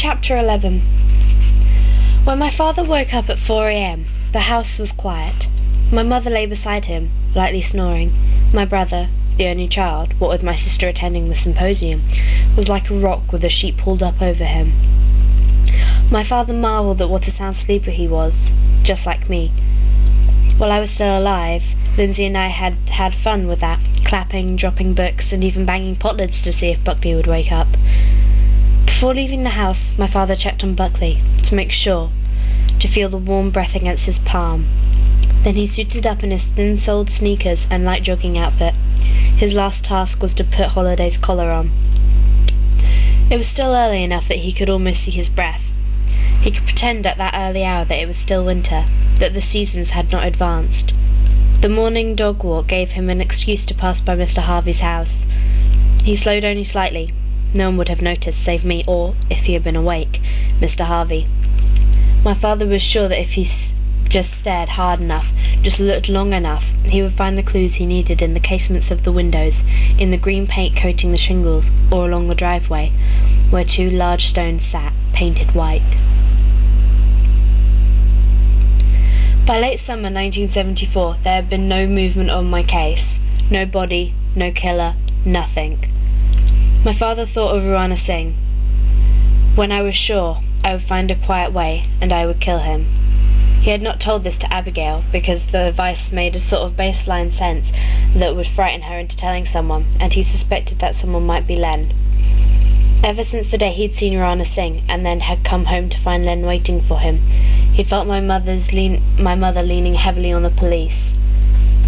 Chapter 11. When my father woke up at 4 a.m, the house was quiet. My mother lay beside him, lightly snoring. My brother, the only child, what with my sister attending the symposium, was like a rock with a sheet pulled up over him. My father marvelled at what a sound sleeper he was, just like me. While I was still alive, Lindsay and I had had fun with that, clapping, dropping books, and even banging pot lids to see if Buckley would wake up. Before leaving the house, my father checked on Buckley, to make sure, to feel the warm breath against his palm. Then he suited up in his thin-soled sneakers and light jogging outfit. His last task was to put Holiday's collar on. It was still early enough that he could almost see his breath. He could pretend at that early hour that it was still winter, that the seasons had not advanced. The morning dog walk gave him an excuse to pass by Mr. Harvey's house. He slowed only slightly. No one would have noticed, save me, or, if he had been awake, Mr. Harvey. My father was sure that if he just stared hard enough, just looked long enough, he would find the clues he needed in the casements of the windows, in the green paint coating the shingles, or along the driveway, where two large stones sat, painted white. By late summer 1974, there had been no movement on my case. No body, no killer, nothing. My father thought of Ruana Singh. When I was sure, I would find a quiet way, and I would kill him. He had not told this to Abigail, because the advice made a sort of baseline sense that would frighten her into telling someone, and he suspected that someone might be Len. Ever since the day he'd seen Ruana Singh, and then had come home to find Len waiting for him, he'd felt my mother leaning heavily on the police.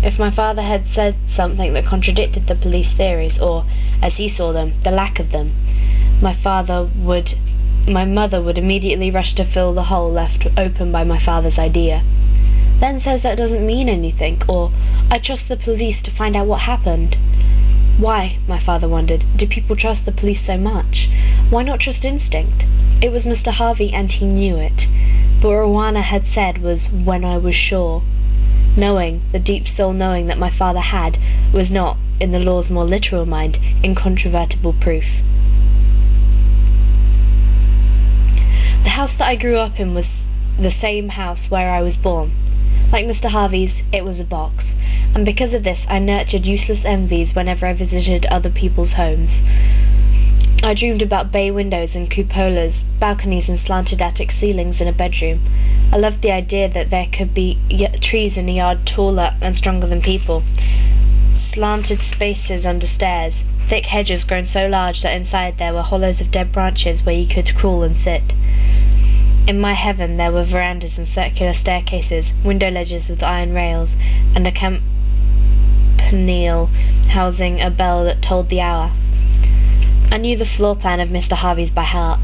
If my father had said something that contradicted the police theories, or, as he saw them, the lack of them, my mother would immediately rush to fill the hole left open by my father's idea. Len says that doesn't mean anything, or, I trust the police to find out what happened. Why, my father wondered, do people trust the police so much? Why not trust instinct? It was Mr. Harvey, and he knew it. But what Ruana had said was, when I was sure. Knowing, the deep soul knowing that my father had, was not, in the law's more literal mind, incontrovertible proof. The house that I grew up in was the same house where I was born. Like Mr. Harvey's, it was a box, and because of this I nurtured useless envies whenever I visited other people's homes. I dreamed about bay windows and cupolas, balconies and slanted attic ceilings in a bedroom. I loved the idea that there could be trees in a yard taller and stronger than people, slanted spaces under stairs, thick hedges grown so large that inside there were hollows of dead branches where you could crawl and sit. In my heaven there were verandas and circular staircases, window ledges with iron rails, and a campanile housing a bell that told the hour. I knew the floor plan of Mr. Harvey's by heart.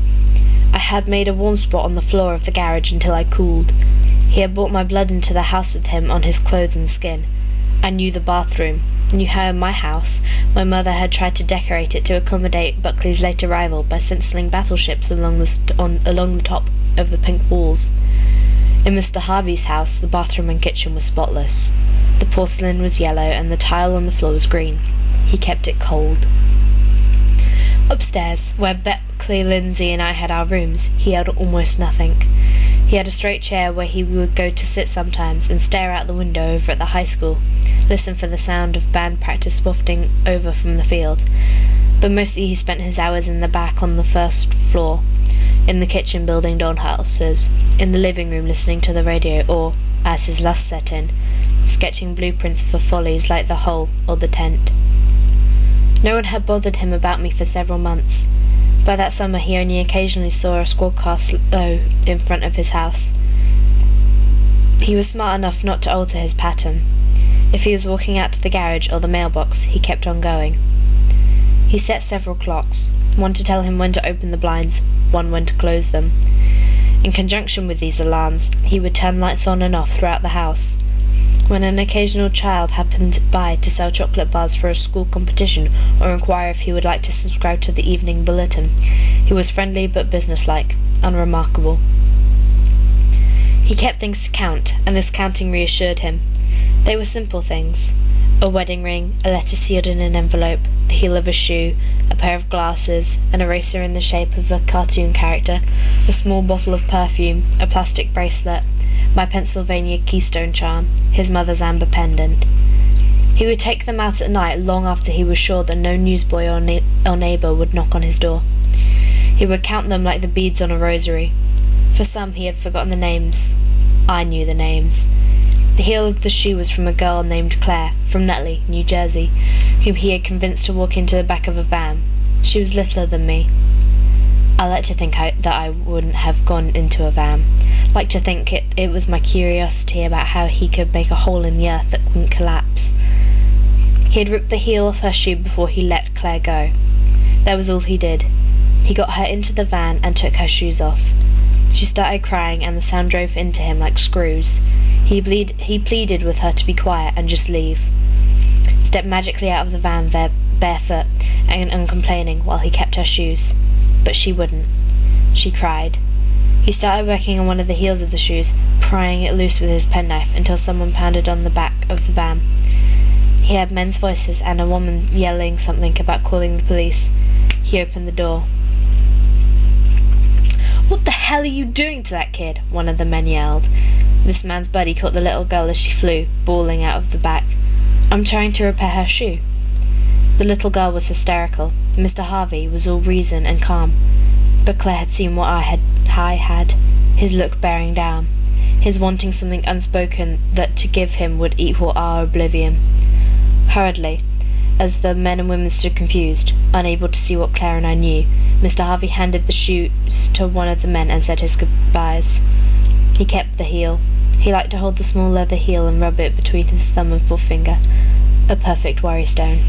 I had made a warm spot on the floor of the garage until I cooled. He had brought my blood into the house with him on his clothes and skin. I knew the bathroom, knew how in my house my mother had tried to decorate it to accommodate Buckley's late arrival by stenciling battleships along the top of the pink walls. In Mr. Harvey's house, the bathroom and kitchen were spotless. The porcelain was yellow and the tile on the floor was green. He kept it cold. Upstairs, where Buckley, Lindsay and I had our rooms, he had almost nothing. He had a straight chair where he would go to sit sometimes and stare out the window over at the high school, listen for the sound of band practice wafting over from the field. But mostly he spent his hours in the back on the first floor, in the kitchen building dollhouses, in the living room listening to the radio, or, as his lust set in, sketching blueprints for follies like the hole or the tent. No one had bothered him about me for several months. By that summer he only occasionally saw a squad car slow in front of his house. He was smart enough not to alter his pattern. If he was walking out to the garage or the mailbox, he kept on going. He set several clocks, one to tell him when to open the blinds, one when to close them. In conjunction with these alarms, he would turn lights on and off throughout the house. When an occasional child happened by to sell chocolate bars for a school competition or inquire if he would like to subscribe to the evening bulletin, he was friendly but businesslike, unremarkable. He kept things to count, and this counting reassured him. They were simple things. A wedding ring, a letter sealed in an envelope, the heel of a shoe, a pair of glasses, an eraser in the shape of a cartoon character, a small bottle of perfume, a plastic bracelet, my Pennsylvania Keystone charm, his mother's amber pendant. He would take them out at night long after he was sure that no newsboy or neighbour would knock on his door. He would count them like the beads on a rosary. For some he had forgotten the names. I knew the names. The heel of the shoe was from a girl named Claire, from Nutley, New Jersey, whom he had convinced to walk into the back of a van. She was littler than me. I like to think that I wouldn't have gone into a van. Like to think it was my curiosity about how he could make a hole in the earth that wouldn't collapse. He had ripped the heel off her shoe before he let Claire go. That was all he did. He got her into the van and took her shoes off. She started crying and the sound drove into him like screws. He pleaded with her to be quiet and just leave. Stepped magically out of the van barefoot and uncomplaining while he kept her shoes. But she wouldn't. She cried. He started working on one of the heels of the shoes, prying it loose with his penknife until someone pounded on the back of the van. He heard men's voices and a woman yelling something about calling the police. He opened the door. "What the hell are you doing to that kid?" one of the men yelled. This man's buddy caught the little girl as she flew, bawling out of the back. "I'm trying to repair her shoe." The little girl was hysterical. Mr. Harvey was all reason and calm. But Claire had seen what I had, his look bearing down, his wanting something unspoken that to give him would equal our oblivion. Hurriedly, as the men and women stood confused, unable to see what Claire and I knew, Mr. Harvey handed the shoes to one of the men and said his goodbyes. He kept the heel. He liked to hold the small leather heel and rub it between his thumb and forefinger. A perfect worry stone.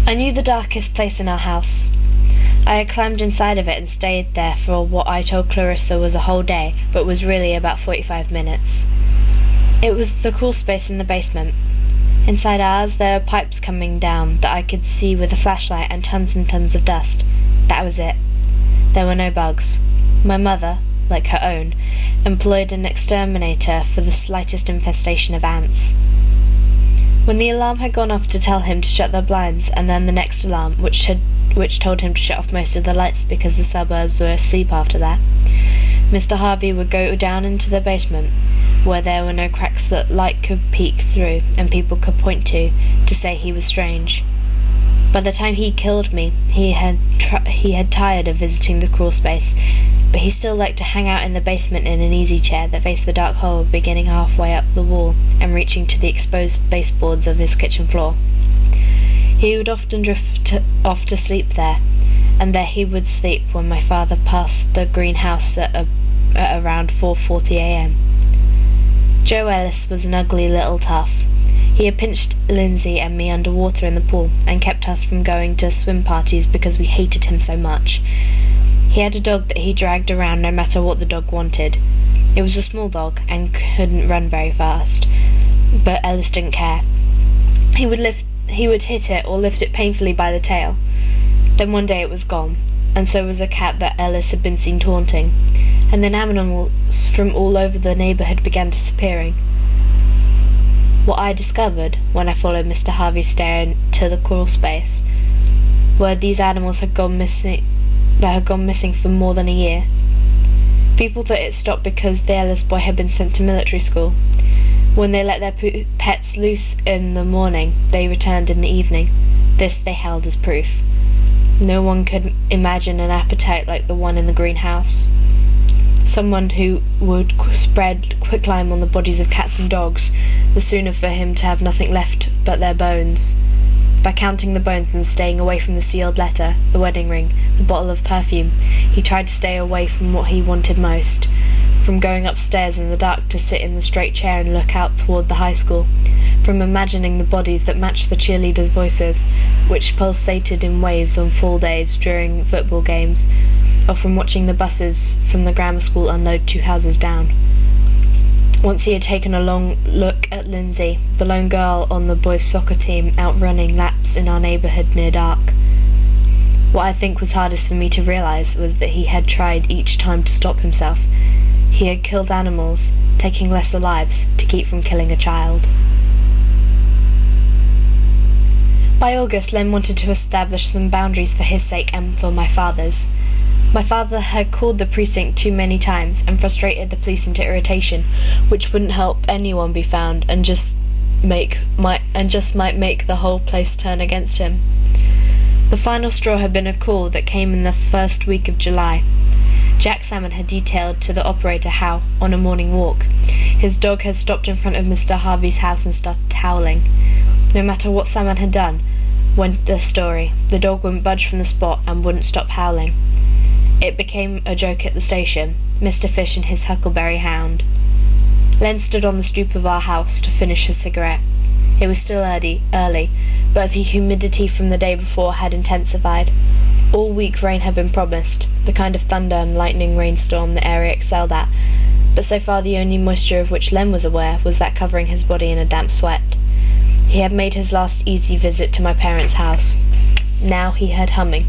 I knew the darkest place in our house. I had climbed inside of it and stayed there for what I told Clarissa was a whole day, but was really about 45 minutes. It was the crawl space in the basement. Inside ours there were pipes coming down that I could see with a flashlight and tons of dust. That was it. There were no bugs. My mother, like her own, employed an exterminator for the slightest infestation of ants. When the alarm had gone off to tell him to shut the blinds, and then the next alarm, which told him to shut off most of the lights because the suburbs were asleep after that, Mr. Harvey would go down into the basement, where there were no cracks that light could peek through and people could point to say he was strange. By the time he killed me, he had tired of visiting the crawl space, but he still liked to hang out in the basement in an easy chair that faced the dark hole beginning halfway up the wall and reaching to the exposed baseboards of his kitchen floor. He would often drift off to sleep there, and there he would sleep when my father passed the greenhouse at around 4:40 a.m. Joe Ellis was an ugly little tough. He had pinched Lindsay and me underwater in the pool and kept us from going to swim parties because we hated him so much. He had a dog that he dragged around no matter what the dog wanted. It was a small dog and couldn't run very fast, but Ellis didn't care. He would hit it or lift it painfully by the tail. Then one day it was gone, and so was a cat that Ellis had been seen taunting, and then animals from all over the neighbourhood began disappearing. What I discovered, when I followed Mr. Harvey's stare into the crawl space, were these animals had gone missing for more than a year. People thought it stopped because the Ellis boy had been sent to military school. When they let their pets loose in the morning, they returned in the evening. This they held as proof. No one could imagine an appetite like the one in the greenhouse. Someone who would spread quicklime on the bodies of cats and dogs, the sooner for him to have nothing left but their bones. By counting the bones and staying away from the sealed letter, the wedding ring, the bottle of perfume, he tried to stay away from what he wanted most, from going upstairs in the dark to sit in the straight chair and look out toward the high school, from imagining the bodies that matched the cheerleaders' voices, which pulsated in waves on fall days during football games, or from watching the buses from the grammar school unload 2 houses down. Once he had taken a long look at Lindsay, the lone girl on the boys' soccer team, out running laps in our neighbourhood near dark. What I think was hardest for me to realise was that he had tried each time to stop himself. He had killed animals, taking lesser lives to keep from killing a child. By August, Len wanted to establish some boundaries for his sake and for my father's. My father had called the precinct too many times and frustrated the police into irritation, which wouldn't help anyone be found and just might make the whole place turn against him. The final straw had been a call that came in the first week of July. Jack Salmon had detailed to the operator how, on a morning walk, his dog had stopped in front of Mr. Harvey's house and started howling. No matter what Salmon had done, went the story, the dog wouldn't budge from the spot and wouldn't stop howling. It became a joke at the station, Mr. Fish and his huckleberry hound. Len stood on the stoop of our house to finish his cigarette. It was still early, but the humidity from the day before had intensified. All week rain had been promised, the kind of thunder and lightning rainstorm the area excelled at, but so far the only moisture of which Len was aware was that covering his body in a damp sweat. He had made his last easy visit to my parents' house. Now he heard humming,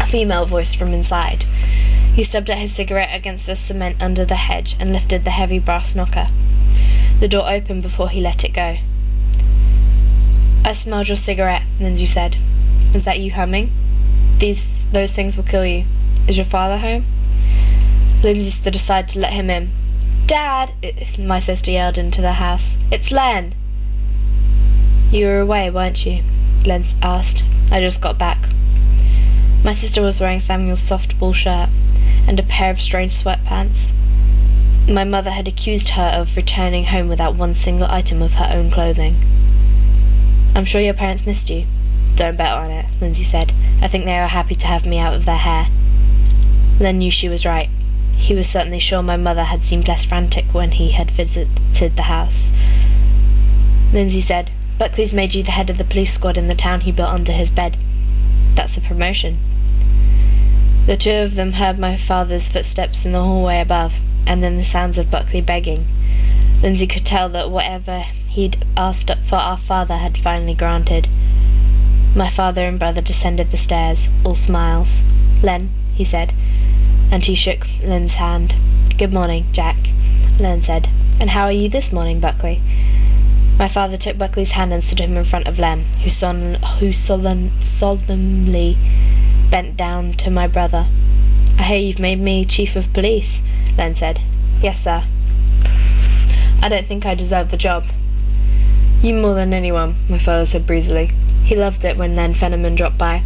a female voice from inside. He stubbed at his cigarette against the cement under the hedge and lifted the heavy brass knocker. The door opened before he let it go. "I smelled your cigarette," Lindsay said. "Is that you humming? Those things will kill you. Is your father home?" Lindsay stood aside to let him in. "Dad!" my sister yelled into the house. "It's Len!" "You were away, weren't you?" Len asked. "I just got back." My sister was wearing Samuel's softball shirt and a pair of strange sweatpants. My mother had accused her of returning home without one single item of her own clothing. "I'm sure your parents missed you." "Don't bet on it," Lindsay said. "I think they were happy to have me out of their hair." Len knew she was right. He was certainly sure my mother had seemed less frantic when he had visited the house. Lindsay said, "Buckley's made you the head of the police squad in the town he built under his bed. That's a promotion." The two of them heard my father's footsteps in the hallway above, and then the sounds of Buckley begging. Lindsay could tell that whatever he'd asked for our father had finally granted. My father and brother descended the stairs, all smiles. "Len," he said, and he shook Len's hand. "Good morning, Jack," Len said. "And how are you this morning, Buckley?" My father took Buckley's hand and stood him in front of Len, who solemnly bent down to my brother. "I hear you've made me chief of police," Len said. "Yes, sir." "I don't think I deserve the job." "You more than anyone," my father said breezily. He loved it when Len Fenneman dropped by.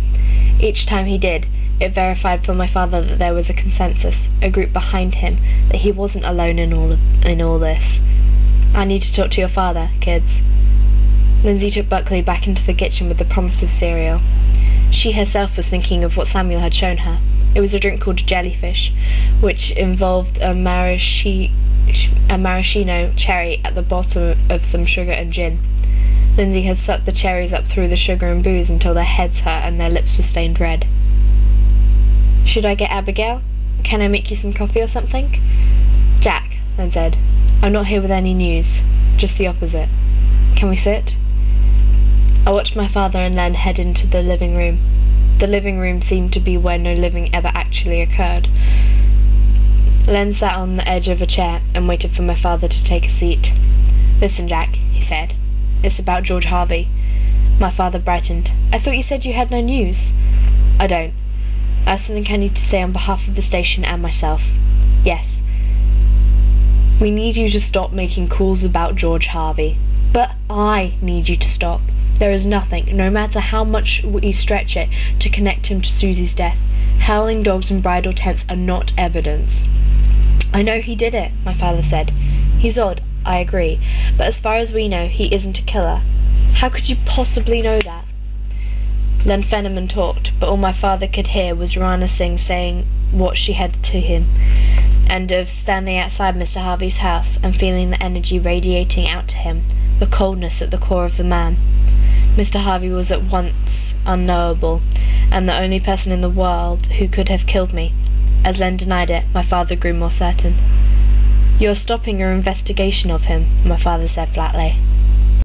Each time he did, it verified for my father that there was a consensus, a group behind him, that he wasn't alone in all this. "I need to talk to your father, kids." Lindsay took Buckley back into the kitchen with the promise of cereal. She herself was thinking of what Samuel had shown her. It was a drink called jellyfish, which involved a maraschino cherry at the bottom of some sugar and gin. Lindsay had sucked the cherries up through the sugar and booze until their heads hurt and their lips were stained red. "Should I get Abigail? Can I make you some coffee or something?" "Jack," Len said, "I'm not here with any news. Just the opposite. Can we sit?" I watched my father and Len head into the living room. The living room seemed to be where no living ever actually occurred. Len sat on the edge of a chair and waited for my father to take a seat. "Listen, Jack," he said. "It's about George Harvey." My father brightened. "I thought you said you had no news." "I don't. I have something I need to say on behalf of the station and myself." "Yes." "We need you to stop making calls about George Harvey." "But I need you to stop. There is nothing, no matter how much we stretch it, to connect him to Susie's death. Howling dogs and bridal tents are not evidence." "I know he did it," my father said. "He's odd, I agree, but as far as we know, he isn't a killer. How could you possibly know that?" Len Fenneman talked, but all my father could hear was Rana Singh saying what she had to him, and of standing outside Mr. Harvey's house and feeling the energy radiating out to him, the coldness at the core of the man. Mr. Harvey was at once unknowable, and the only person in the world who could have killed me. As Len denied it, my father grew more certain. "You're stopping your investigation of him," my father said flatly.